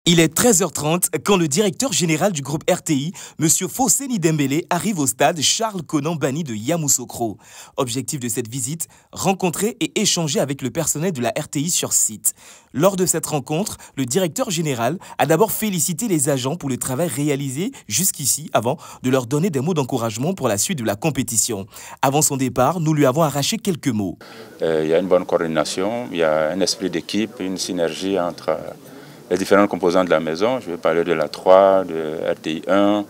Il est 13h30 quand le directeur général du groupe RTI, M. Fosseni Dembélé, arrive au stade Charles Konan Banny de Yamoussoukro. Objectif de cette visite, rencontrer et échanger avec le personnel de la RTI sur site. Lors de cette rencontre, le directeur général a d'abord félicité les agents pour le travail réalisé jusqu'ici avant de leur donner des mots d'encouragement pour la suite de la compétition. Avant son départ, nous lui avons arraché quelques mots. Il y a une bonne coordination, il y a un esprit d'équipe, une synergie entre les différentes composantes de la maison. Je vais parler de la 3, de RTI 1,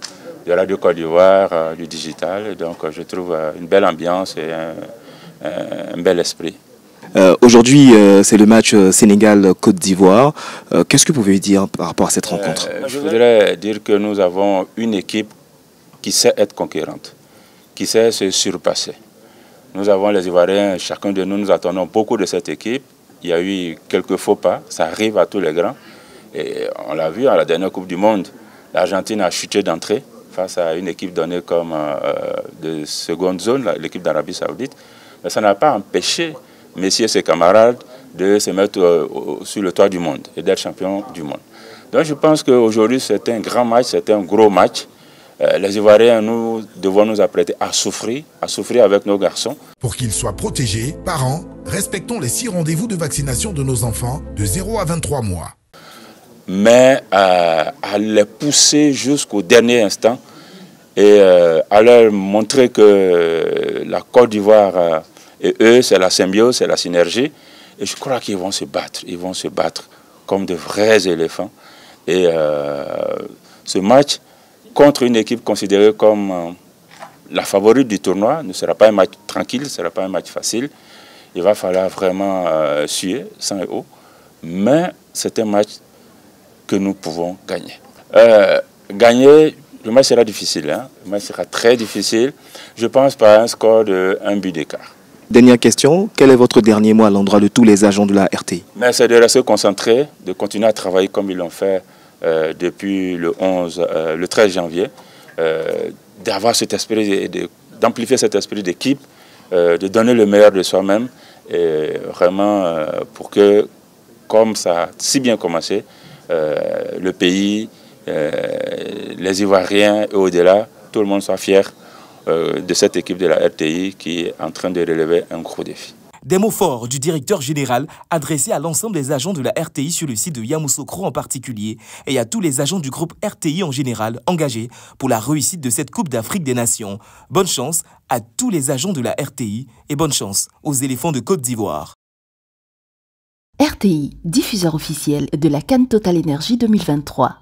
de Radio Côte d'Ivoire, du digital. Et donc je trouve une belle ambiance et un bel esprit. Aujourd'hui, c'est le match Sénégal-Côte d'Ivoire. Qu'est-ce que vous pouvez dire par rapport à cette rencontre? Je voudrais dire que nous avons une équipe qui sait être conquérante, qui sait se surpasser. Nous avons les Ivoiriens, chacun de nous attendons beaucoup de cette équipe. Il y a eu quelques faux pas, ça arrive à tous les grands. Et on l'a vu à la dernière Coupe du Monde, l'Argentine a chuté d'entrée face à une équipe donnée comme de seconde zone, l'équipe d'Arabie Saoudite. Mais ça n'a pas empêché Messi et ses camarades de se mettre sur le toit du monde et d'être champion du monde. Donc je pense qu'aujourd'hui c'est un grand match, c'est un gros match. Les Ivoiriens, nous devons nous apprêter à souffrir avec nos garçons. Pour qu'ils soient protégés, parents, respectons les 6 rendez-vous de vaccination de nos enfants de 0 à 23 mois. Mais à les pousser jusqu'au dernier instant et à leur montrer que la Côte d'Ivoire et eux, c'est la symbiose, c'est la synergie. Et je crois qu'ils vont se battre comme de vrais éléphants. Et ce match contre une équipe considérée comme la favorite du tournoi ne sera pas un match tranquille, ne sera pas un match facile. Il va falloir vraiment suer, sang et eau. Mais c'est un match que nous pouvons gagner. Gagner, le match sera difficile, hein? Le match sera très difficile. Je pense par un score de 1 but d'écart. Dernière question, quel est votre dernier mot à l'endroit de tous les agents de la RTI? C'est de rester concentré, de continuer à travailler comme ils l'ont fait depuis le 13 janvier, d'avoir cet esprit, d'amplifier cet esprit d'équipe, de donner le meilleur de soi-même, et vraiment pour que, comme ça a si bien commencé, le pays, les Ivoiriens et au-delà, tout le monde soit fier de cette équipe de la RTI qui est en train de relever un gros défi. Des mots forts du directeur général adressés à l'ensemble des agents de la RTI sur le site de Yamoussoukro en particulier et à tous les agents du groupe RTI en général engagés pour la réussite de cette Coupe d'Afrique des Nations. Bonne chance à tous les agents de la RTI et bonne chance aux éléphants de Côte d'Ivoire. RTI, diffuseur officiel de la CAN Total Énergie 2023.